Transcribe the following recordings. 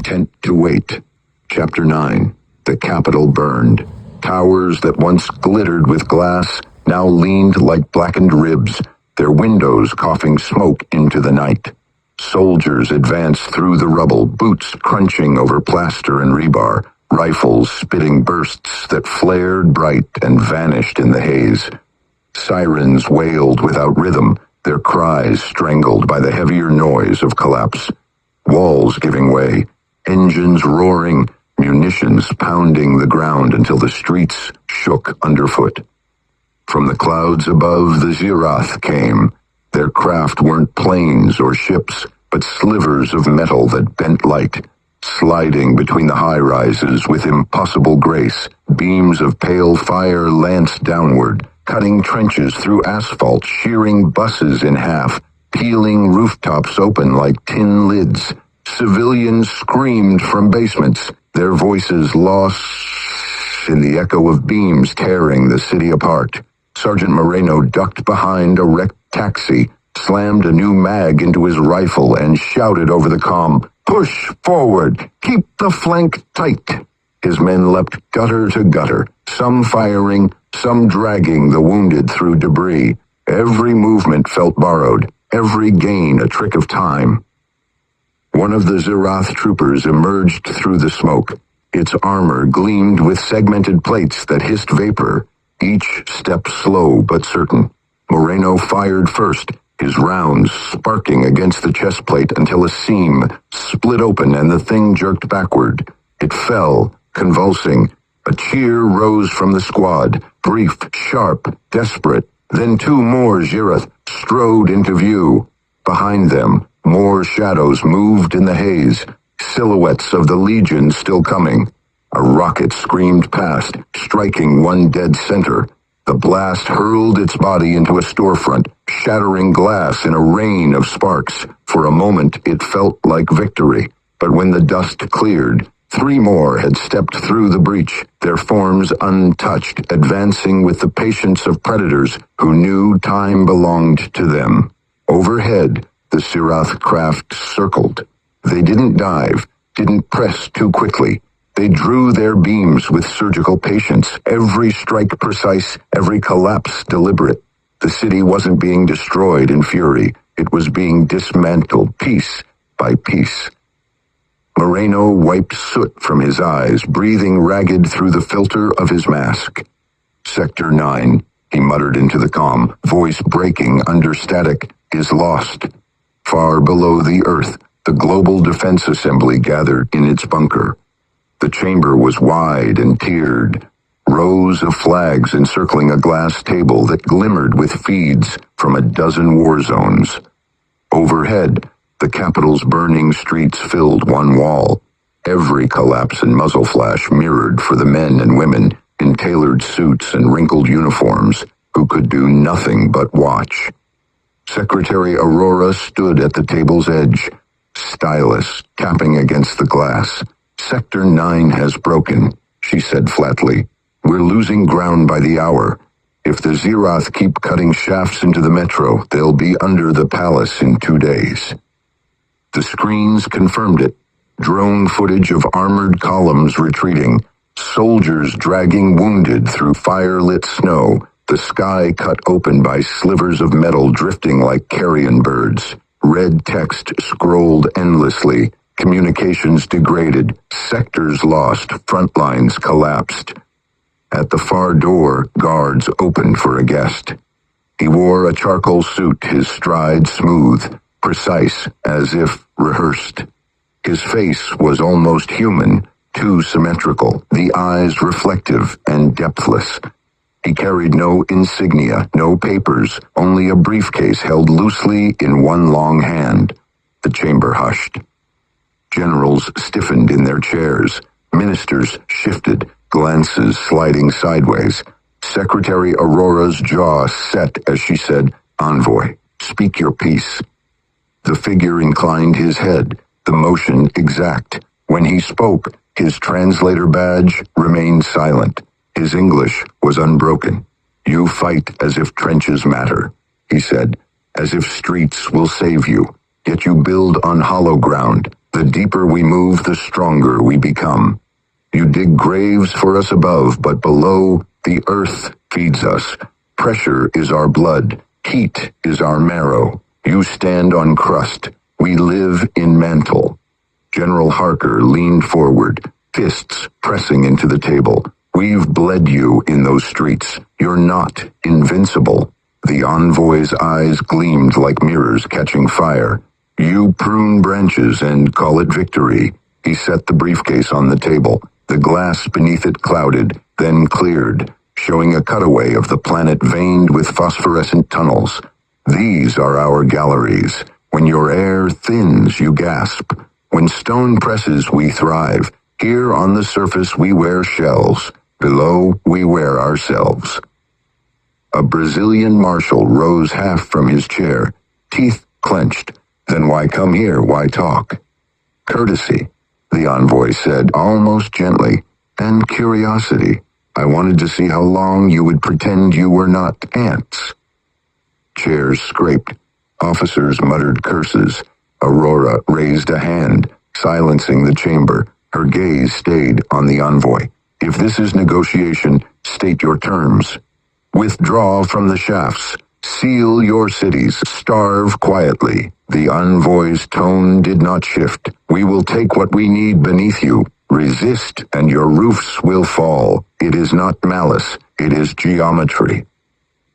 content to wait. Chapter 9. The Capitol burned. Towers that once glittered with glass now leaned like blackened ribs, their windows coughing smoke into the night. Soldiers advanced through the rubble, boots crunching over plaster and rebar, rifles spitting bursts that flared bright and vanished in the haze. Sirens wailed without rhythm, their cries strangled by the heavier noise of collapse. Walls giving way, engines roaring, munitions pounding the ground until the streets shook underfoot. From the clouds above, the Zirath came. Their craft weren't planes or ships, but slivers of metal that bent light. Sliding between the high-rises with impossible grace, beams of pale fire lanced downward, cutting trenches through asphalt, shearing buses in half, peeling rooftops open like tin lids. Civilians screamed from basements, their voices lost in the echo of beams tearing the city apart. Sergeant Moreno ducked behind a wrecked taxi, slammed a new mag into his rifle, and shouted over the comm, "Push forward! Keep the flank tight!" His men leapt gutter to gutter, some firing, some dragging the wounded through debris. Every movement felt borrowed, every gain a trick of time. One of the Zirath troopers emerged through the smoke. Its armor gleamed with segmented plates that hissed vapor, each step slow but certain. Moreno fired first, his rounds sparking against the chest plate until a seam split open and the thing jerked backward. It fell, convulsing. A cheer rose from the squad, brief, sharp, desperate. Then two more Zirath strode into view. Behind them, more shadows moved in the haze, silhouettes of the Legion still coming. A rocket screamed past, striking one dead center. The blast hurled its body into a storefront, shattering glass in a rain of sparks. For a moment, it felt like victory. But when the dust cleared, three more had stepped through the breach, their forms untouched, advancing with the patience of predators who knew time belonged to them. Overhead, the Zirath craft circled. They didn't dive, didn't press too quickly. They drew their beams with surgical patience, every strike precise, every collapse deliberate. The city wasn't being destroyed in fury. It was being dismantled piece by piece. Moreno wiped soot from his eyes, breathing ragged through the filter of his mask. "Sector 9, he muttered into the comm, voice breaking under static, "is lost." Far below the earth, the Global Defense Assembly gathered in its bunker. The chamber was wide and tiered, rows of flags encircling a glass table that glimmered with feeds from a dozen war zones. Overhead, the Capitol's burning streets filled one wall. Every collapse and muzzle flash mirrored for the men and women in tailored suits and wrinkled uniforms who could do nothing but watch. Secretary Aurora stood at the table's edge, stylus tapping against the glass. "Sector 9 has broken," she said flatly. "We're losing ground by the hour. If the Zirath keep cutting shafts into the metro, they'll be under the palace in 2 days." The screens confirmed it. Drone footage of armored columns retreating, soldiers dragging wounded through fire-lit snow, the sky cut open by slivers of metal drifting like carrion birds. Red text scrolled endlessly. Communications degraded, sectors lost, front lines collapsed. At the far door, guards opened for a guest. He wore a charcoal suit, his stride smooth, precise, as if rehearsed. His face was almost human, too symmetrical, the eyes reflective and depthless. He carried no insignia, no papers, only a briefcase held loosely in one long hand. The chamber hushed. Generals stiffened in their chairs. Ministers shifted, glances sliding sideways. Secretary Aurora's jaw set as she said, "Envoy, speak your piece." The figure inclined his head, the motion exact. When he spoke, his translator badge remained silent. His English was unbroken. "You fight as if trenches matter," he said, "as if streets will save you. Yet you build on hollow ground. The deeper we move, the stronger we become. You dig graves for us above, but below, the earth feeds us. Pressure is our blood. Heat is our marrow. You stand on crust. We live in mantle. General Harker leaned forward, fists pressing into the table. We've bled you in those streets. You're not invincible. The envoy's eyes gleamed like mirrors catching fire. You prune branches and call it victory. He set the briefcase on the table. The glass beneath it clouded, then cleared, showing a cutaway of the planet veined with phosphorescent tunnels. These are our galleries. When your air thins, you gasp. When stone presses, we thrive. Here on the surface, we wear shells. Below, we wear ourselves. A Brazilian marshal rose half from his chair, teeth clenched. Then why come here? Why talk? Courtesy, the envoy said, almost gently, and curiosity. I wanted to see how long you would pretend you were not ants. Chairs scraped. Officers muttered curses. Aurora raised a hand, silencing the chamber. Her gaze stayed on the envoy. If this is negotiation, state your terms. Withdraw from the shafts. Seal your cities. Starve quietly. The envoy's tone did not shift. We will take what we need beneath you. Resist, and your roofs will fall. It is not malice. It is geometry.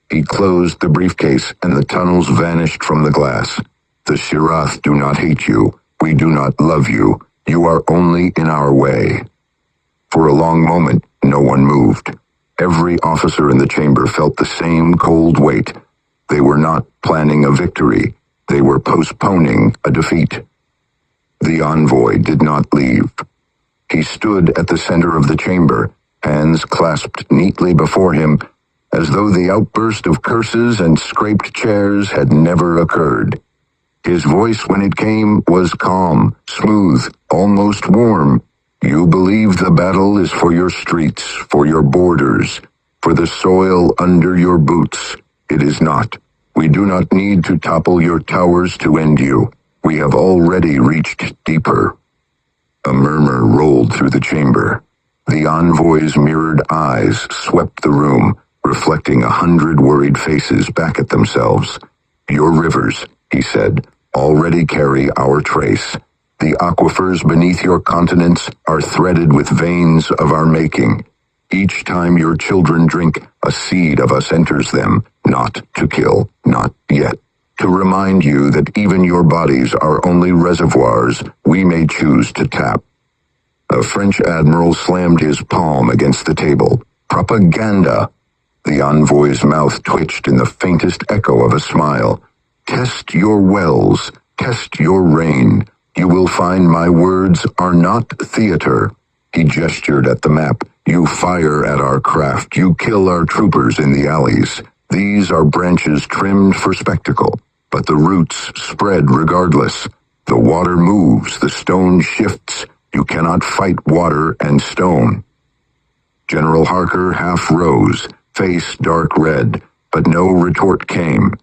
He closed the briefcase, and the tunnels vanished from the glass. The Shirath do not hate you. We do not love you. You are only in our way. For a long moment, no one moved. Every officer in the chamber felt the same cold weight. They were not planning a victory. They were postponing a defeat. The envoy did not leave. He stood at the center of the chamber, hands clasped neatly before him, as though the outburst of curses and scraped chairs had never occurred. His voice, when it came, was calm, smooth, almost warm. You believe the battle is for your streets, for your borders, for the soil under your boots. It is not. We do not need to topple your towers to end you. We have already reached deeper. A murmur rolled through the chamber. The envoy's mirrored eyes swept the room, reflecting 100 worried faces back at themselves. Your rivers, he said, already carry our trace. The aquifers beneath your continents are threaded with veins of our making. Each time your children drink, a seed of us enters them, not to kill, not yet. To remind you that even your bodies are only reservoirs we may choose to tap. A French admiral slammed his palm against the table. Propaganda! The envoy's mouth twitched in the faintest echo of a smile. Test your wells, test your rain. You will find my words are not theater. He gestured at the map. You fire at our craft. You kill our troopers in the alleys. These are branches trimmed for spectacle, but the roots spread regardless. The water moves, the stone shifts. You cannot fight water and stone. General Harker half rose, face dark red, but no retort came.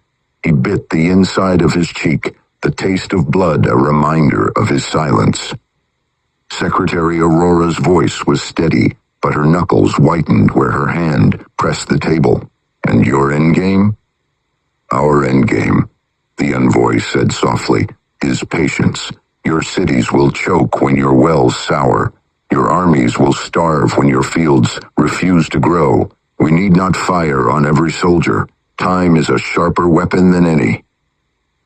He bit the inside of his cheek, the taste of blood a reminder of his silence. Secretary Aurora's voice was steady, but her knuckles whitened where her hand pressed the table. And your endgame? Our endgame, the envoy said softly, is patience. Your cities will choke when your wells sour. Your armies will starve when your fields refuse to grow. We need not fire on every soldier. Time is a sharper weapon than any.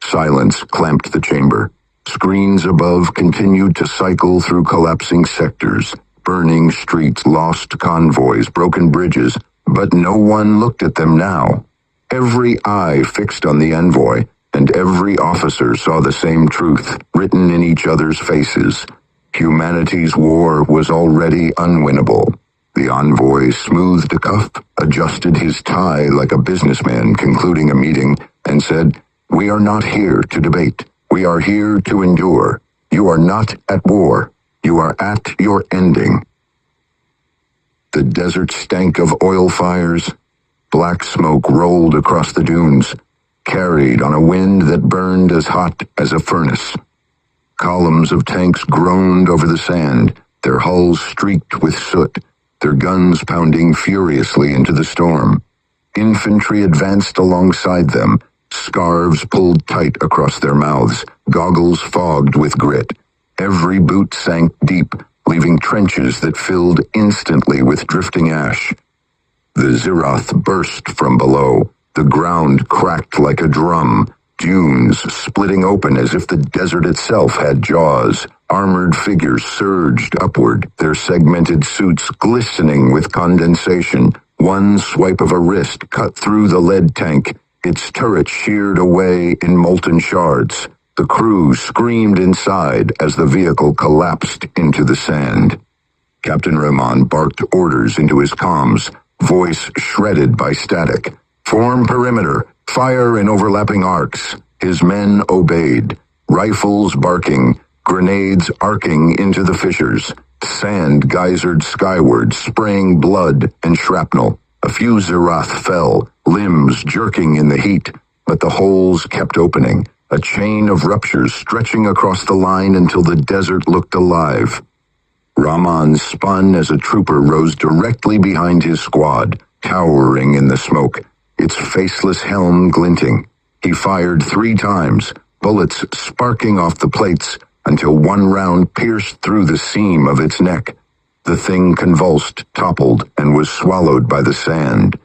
Silence clamped the chamber. Screens above continued to cycle through collapsing sectors, burning streets, lost convoys, broken bridges, but no one looked at them now. Every eye fixed on the envoy, and every officer saw the same truth written in each other's faces. Humanity's war was already unwinnable. The envoy smoothed a cuff, adjusted his tie like a businessman concluding a meeting, and said, "We are not here to debate. We are here to endure. You are not at war. You are at your ending." The desert stank of oil fires. Black smoke rolled across the dunes, carried on a wind that burned as hot as a furnace. Columns of tanks groaned over the sand, their hulls streaked with soot, their guns pounding furiously into the storm. Infantry advanced alongside them, scarves pulled tight across their mouths, goggles fogged with grit. Every boot sank deep, leaving trenches that filled instantly with drifting ash. The Zirath burst from below. The ground cracked like a drum, dunes splitting open as if the desert itself had jaws. Armored figures surged upward, their segmented suits glistening with condensation. One swipe of a wrist cut through the lead tank, its turret sheared away in molten shards. The crew screamed inside as the vehicle collapsed into the sand. Captain Rahman barked orders into his comms, voice shredded by static. Form perimeter, fire in overlapping arcs. His men obeyed, rifles barking, grenades arcing into the fissures. Sand geysered skyward, spraying blood and shrapnel. A few Zirath fell, limbs jerking in the heat, but the holes kept opening, a chain of ruptures stretching across the line until the desert looked alive. Rahman spun as a trooper rose directly behind his squad, towering in the smoke, its faceless helm glinting. He fired 3 times, bullets sparking off the plates, until one round pierced through the seam of its neck. The thing convulsed, toppled, and was swallowed by the sand.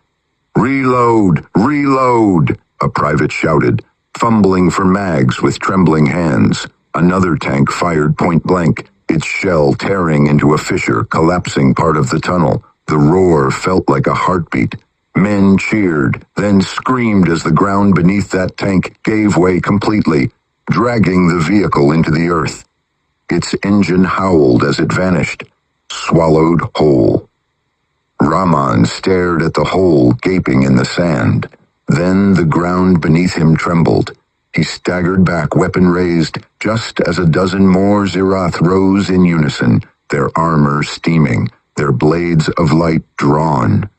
"Reload! Reload!" a private shouted, fumbling for mags with trembling hands. Another tank fired point blank, its shell tearing into a fissure, collapsing part of the tunnel. The roar felt like a heartbeat. Men cheered, then screamed as the ground beneath that tank gave way completely, dragging the vehicle into the earth. Its engine howled as it vanished, swallowed whole. Rahman stared at the hole gaping in the sand. Then the ground beneath him trembled. He staggered back, weapon raised, just as a dozen more Zirath rose in unison, their armor steaming, their blades of light drawn.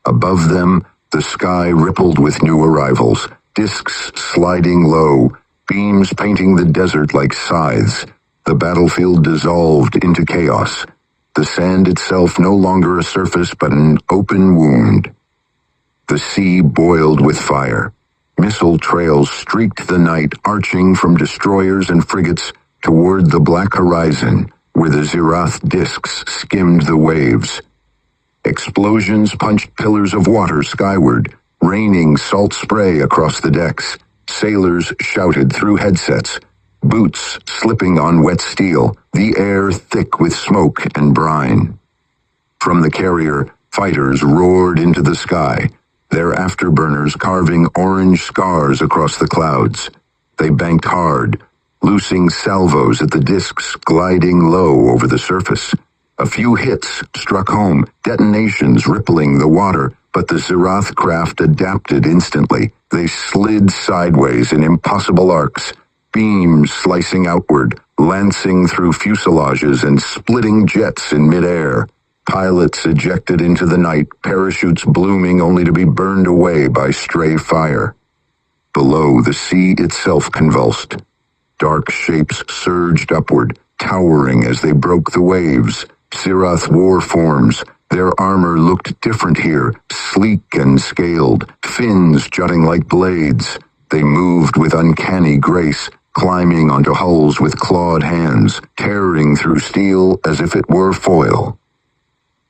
Above them, the sky rippled with new arrivals, discs sliding low, beams painting the desert like scythes. The battlefield dissolved into chaos. The sand itself no longer a surface but an open wound. The sea boiled with fire. Missile trails streaked the night, arching from destroyers and frigates toward the black horizon, where the Zirath discs skimmed the waves. Explosions punched pillars of water skyward, raining salt spray across the decks. Sailors shouted through headsets, boots slipping on wet steel, the air thick with smoke and brine. From the carrier, fighters roared into the sky, their afterburners carving orange scars across the clouds. They banked hard, loosing salvos at the discs gliding low over the surface. A few hits struck home, detonations rippling the water, but the Zirath craft adapted instantly. They slid sideways in impossible arcs, beams slicing outward, lancing through fuselages and splitting jets in midair. Pilots ejected into the night, parachutes blooming only to be burned away by stray fire. Below, the sea itself convulsed. Dark shapes surged upward, towering as they broke the waves. Zirath war forms. Their armor looked different here, sleek and scaled, fins jutting like blades. They moved with uncanny grace, climbing onto hulls with clawed hands, tearing through steel as if it were foil.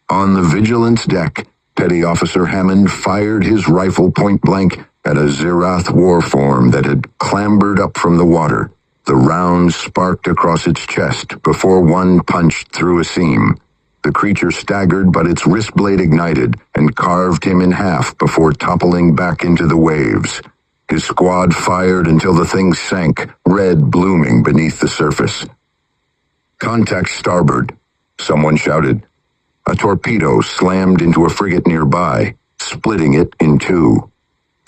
On the Vigilance deck, Petty Officer Hammond fired his rifle point blank at a Zirath war form that had clambered up from the water. The round sparked across its chest before one punched through a seam. The creature staggered, but its wrist blade ignited and carved him in half before toppling back into the waves. His squad fired until the thing sank, red blooming beneath the surface. "Contact starboard," someone shouted. A torpedo slammed into a frigate nearby, splitting it in two.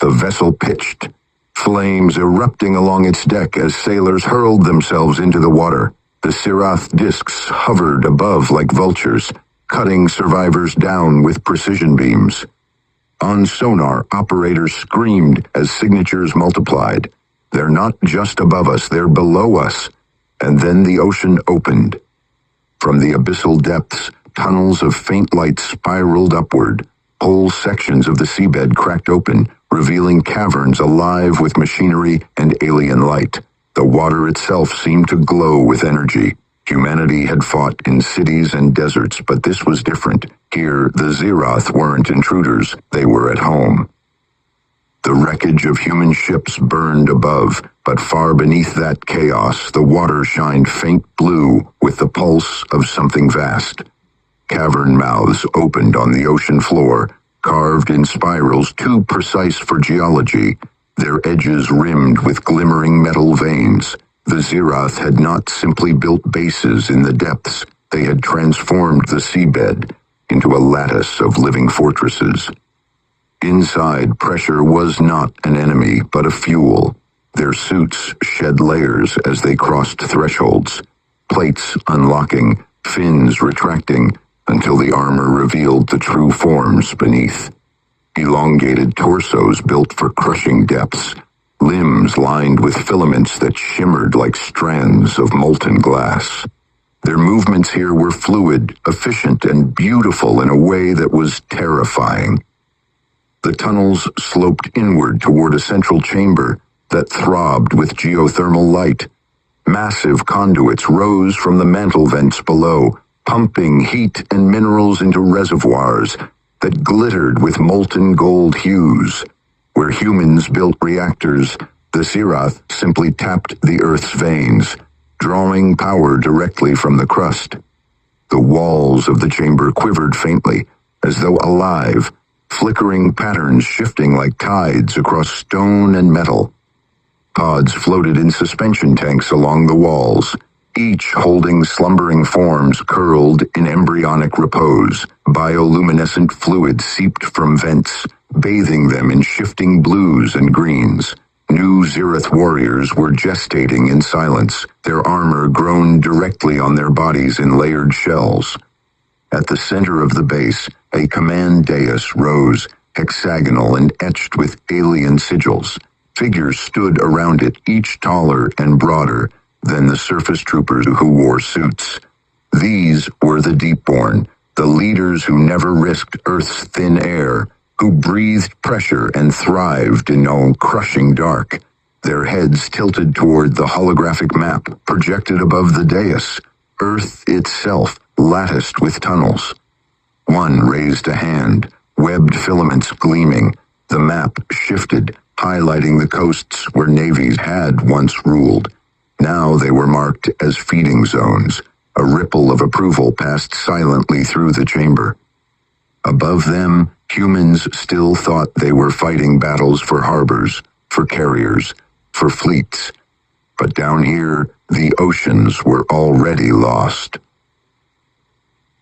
The vessel pitched, flames erupting along its deck as sailors hurled themselves into the water. The Zirath discs hovered above like vultures, cutting survivors down with precision beams. On sonar, operators screamed as signatures multiplied. "They're not just above us, they're below us." And then the ocean opened. From the abyssal depths, tunnels of faint light spiraled upward. Whole sections of the seabed cracked open, revealing caverns alive with machinery and alien light. The water itself seemed to glow with energy. Humanity had fought in cities and deserts, but this was different. Here, the Zeroth weren't intruders, they were at home. The wreckage of human ships burned above, but far beneath that chaos, the water shined faint blue with the pulse of something vast. Cavern mouths opened on the ocean floor, carved in spirals too precise for geology, their edges rimmed with glimmering metal veins. The Zeroth had not simply built bases in the depths, they had transformed the seabed into a lattice of living fortresses. Inside, pressure was not an enemy, but a fuel. Their suits shed layers as they crossed thresholds, plates unlocking, fins retracting, until the armor revealed the true forms beneath. Elongated torsos built for crushing depths, limbs lined with filaments that shimmered like strands of molten glass. Their movements here were fluid, efficient, and beautiful in a way that was terrifying. The tunnels sloped inward toward a central chamber that throbbed with geothermal light. Massive conduits rose from the mantle vents below, pumping heat and minerals into reservoirs that glittered with molten gold hues. Where humans built reactors, the Zeroth simply tapped the Earth's veins, drawing power directly from the crust. The walls of the chamber quivered faintly, as though alive, flickering patterns shifting like tides across stone and metal. Pods floated in suspension tanks along the walls, each holding slumbering forms curled in embryonic repose. Bioluminescent fluid seeped from vents, bathing them in shifting blues and greens. New Zeroth warriors were gestating in silence, their armor grown directly on their bodies in layered shells. At the center of the base, a command dais rose, hexagonal and etched with alien sigils. Figures stood around it, each taller and broader than the surface troopers who wore suits. These were the Deepborn, the leaders who never risked Earth's thin air, who breathed pressure and thrived in no crushing dark. Their heads tilted toward the holographic map projected above the dais, Earth itself latticed with tunnels. One raised a hand, webbed filaments gleaming. The map shifted, highlighting the coasts where navies had once ruled. Now they were marked as feeding zones. A ripple of approval passed silently through the chamber. Above them, humans still thought they were fighting battles for harbors, for carriers, for fleets. But down here, the oceans were already lost.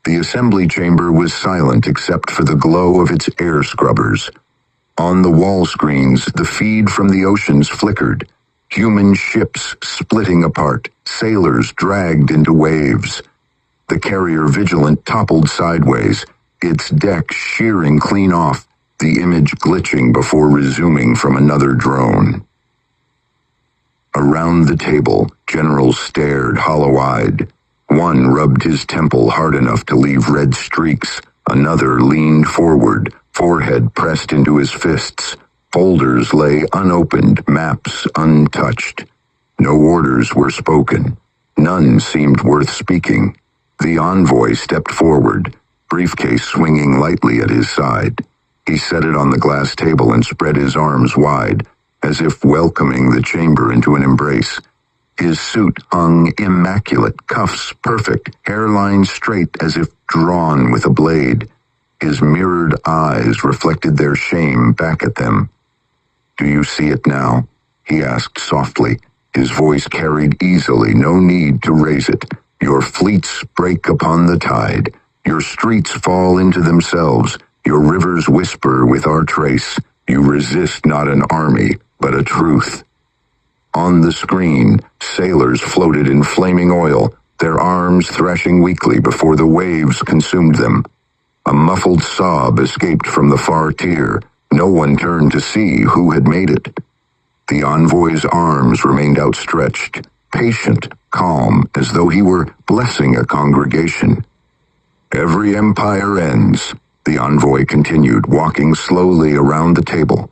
The assembly chamber was silent except for the glow of its air scrubbers. On the wall screens, the feed from the oceans flickered. Human ships splitting apart, sailors dragged into waves. The carrier Vigilant toppled sideways, its deck shearing clean off, the image glitching before resuming from another drone. Around the table, generals stared hollow-eyed. One rubbed his temple hard enough to leave red streaks. Another leaned forward, forehead pressed into his fists. Folders lay unopened, maps untouched. No orders were spoken. None seemed worth speaking. The envoy stepped forward, briefcase swinging lightly at his side. He set it on the glass table and spread his arms wide, as if welcoming the chamber into an embrace. His suit hung immaculate, cuffs perfect, hairline straight as if drawn with a blade. His mirrored eyes reflected their shame back at them. "Do you see it now?" he asked softly. His voice carried easily, no need to raise it. "Your fleets break upon the tide. Your streets fall into themselves. Your rivers whisper with our trace. You resist not an army, but a truth." On the screen, sailors floated in flaming oil, their arms thrashing weakly before the waves consumed them. A muffled sob escaped from the far tier. No one turned to see who had made it. The envoy's arms remained outstretched, patient, calm as though he were blessing a congregation. "Every empire ends," the envoy continued, walking slowly around the table.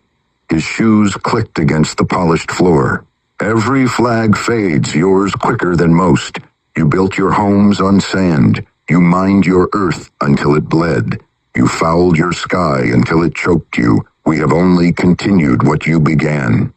His shoes clicked against the polished floor. "Every flag fades, yours quicker than most. You built your homes on sand. You mined your earth until it bled. You fouled your sky until it choked you. We have only continued what you began."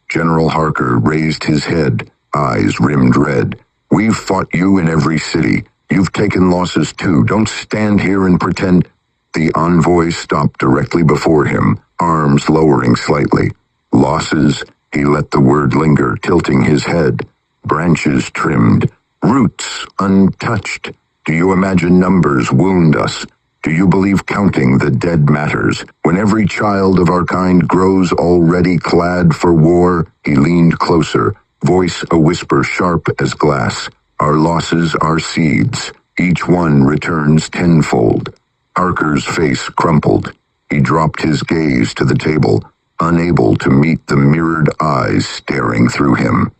General Harker raised his head, eyes rimmed red. "We've fought you in every city. You've taken losses too. Don't stand here and pretend." The envoy stopped directly before him, arms lowering slightly. "Losses?" He let the word linger, tilting his head. "Branches trimmed, roots untouched. Do you imagine numbers wound us? Do you believe counting the dead matters? When every child of our kind grows already clad for war?" He leaned closer, voice a whisper sharp as glass. "Our losses are seeds. Each one returns tenfold." Harker's face crumpled. He dropped his gaze to the table, unable to meet the mirrored eyes staring through him.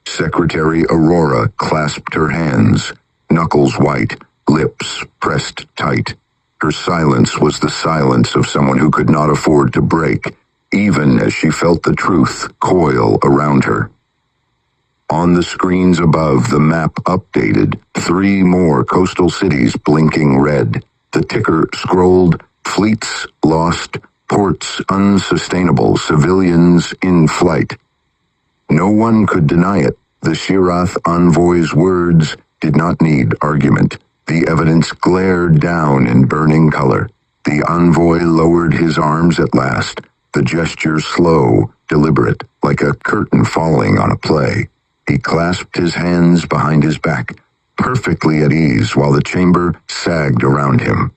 Secretary Aurora clasped her hands, knuckles white, lips pressed tight. Her silence was the silence of someone who could not afford to break, even as she felt the truth coil around her. On the screens above, the map updated, 3 more coastal cities blinking red. The ticker scrolled, "Fleets lost, ports unsustainable, civilians in flight." No one could deny it. The Shirath envoy's words did not need argument. The evidence glared down in burning color. The envoy lowered his arms at last, the gesture slow, deliberate, like a curtain falling on a play. He clasped his hands behind his back, perfectly at ease while the chamber sagged around him.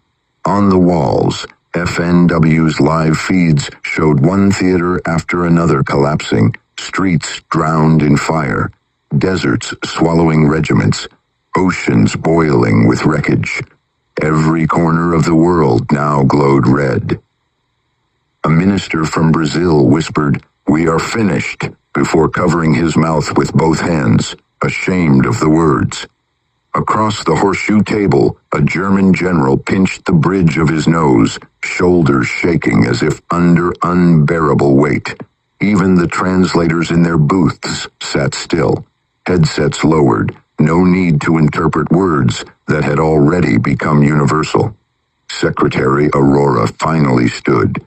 On the walls, FNW's live feeds showed one theater after another collapsing, streets drowned in fire, deserts swallowing regiments, oceans boiling with wreckage. Every corner of the world now glowed red. A minister from Brazil whispered, "We are finished," before covering his mouth with both hands, ashamed of the words. Across the horseshoe table, a German general pinched the bridge of his nose, shoulders shaking as if under unbearable weight. Even the translators in their booths sat still, headsets lowered, no need to interpret words that had already become universal. Secretary Aurora finally stood.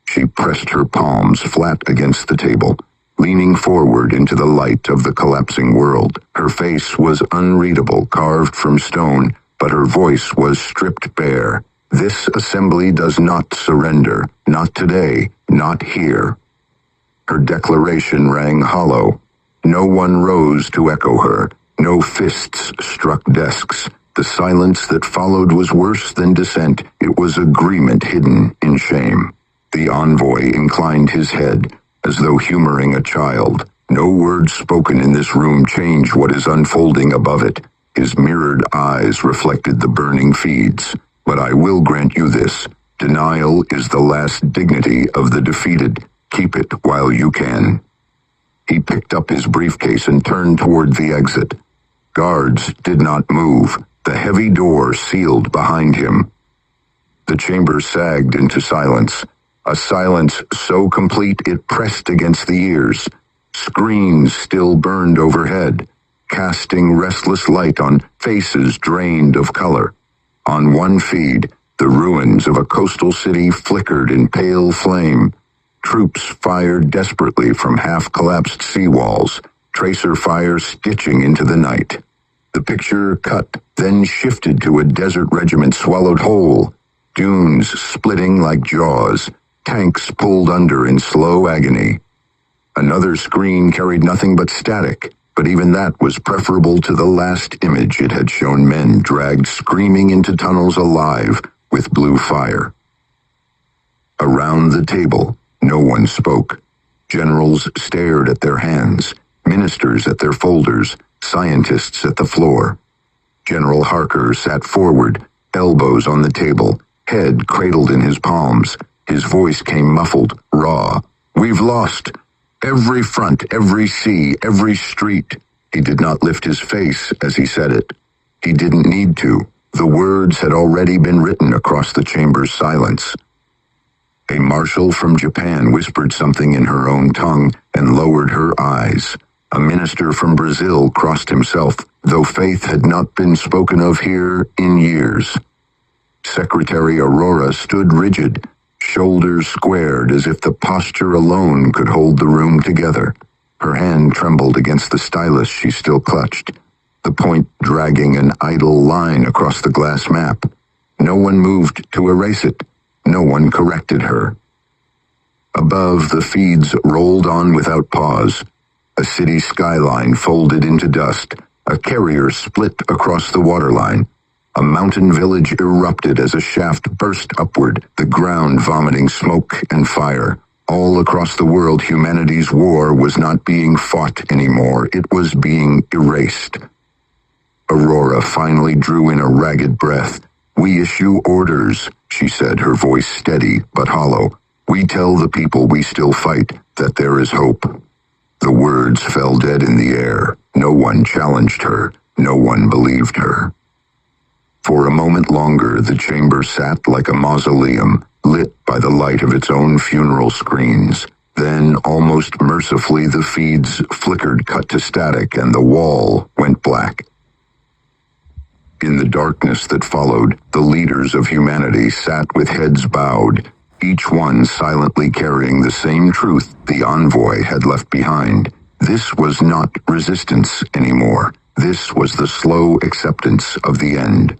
She pressed her palms flat against the table, leaning forward into the light of the collapsing world. Her face was unreadable, carved from stone, but her voice was stripped bare. "This assembly does not surrender. Not today, not here." Her declaration rang hollow. No one rose to echo her. No fists struck desks. The silence that followed was worse than dissent. It was agreement hidden in shame. The envoy inclined his head, as though humoring a child. No words spoken in this room change what is unfolding above it. His mirrored eyes reflected the burning feeds. "But I will grant you this. Denial is the last dignity of the defeated. Keep it while you can." He picked up his briefcase and turned toward the exit. Guards did not move. The heavy door sealed behind him. The chamber sagged into silence. A silence so complete it pressed against the ears. Screens still burned overhead, casting restless light on faces drained of color. On one feed, the ruins of a coastal city flickered in pale flame. Troops fired desperately from half-collapsed seawalls, tracer fire stitching into the night. The picture cut, then shifted to a desert regiment swallowed whole, dunes splitting like jaws, tanks pulled under in slow agony. Another screen carried nothing but static, but even that was preferable to the last image it had shown men dragged screaming into tunnels alive with blue fire. Around the table, no one spoke. Generals stared at their hands, ministers at their folders, scientists at the floor. General Harker sat forward, elbows on the table, head cradled in his palms. His voice came muffled, raw. "We've lost. Every front, every sea, every street." He did not lift his face as he said it. He didn't need to. The words had already been written across the chamber's silence. A marshal from Japan whispered something in her own tongue and lowered her eyes. A minister from Brazil crossed himself, though faith had not been spoken of here in years. Secretary Aurora stood rigid, shoulders squared as if the posture alone could hold the room together. Her hand trembled against the stylus she still clutched, the point dragging an idle line across the glass map. No one moved to erase it. No one corrected her. Above, the feeds rolled on without pause. A city skyline folded into dust. A carrier split across the waterline. A mountain village erupted as a shaft burst upward, the ground vomiting smoke and fire. All across the world, humanity's war was not being fought anymore. It was being erased. Aurora finally drew in a ragged breath. "We issue orders," she said, her voice steady but hollow. "We tell the people we still fight that there is hope." The words fell dead in the air. No one challenged her. No one believed her. For a moment longer, the chamber sat like a mausoleum, lit by the light of its own funeral screens. Then, almost mercifully, the feeds flickered, cut to static, and the wall went black. In the darkness that followed, the leaders of humanity sat with heads bowed, each one silently carrying the same truth the envoy had left behind. This was not resistance anymore. This was the slow acceptance of the end.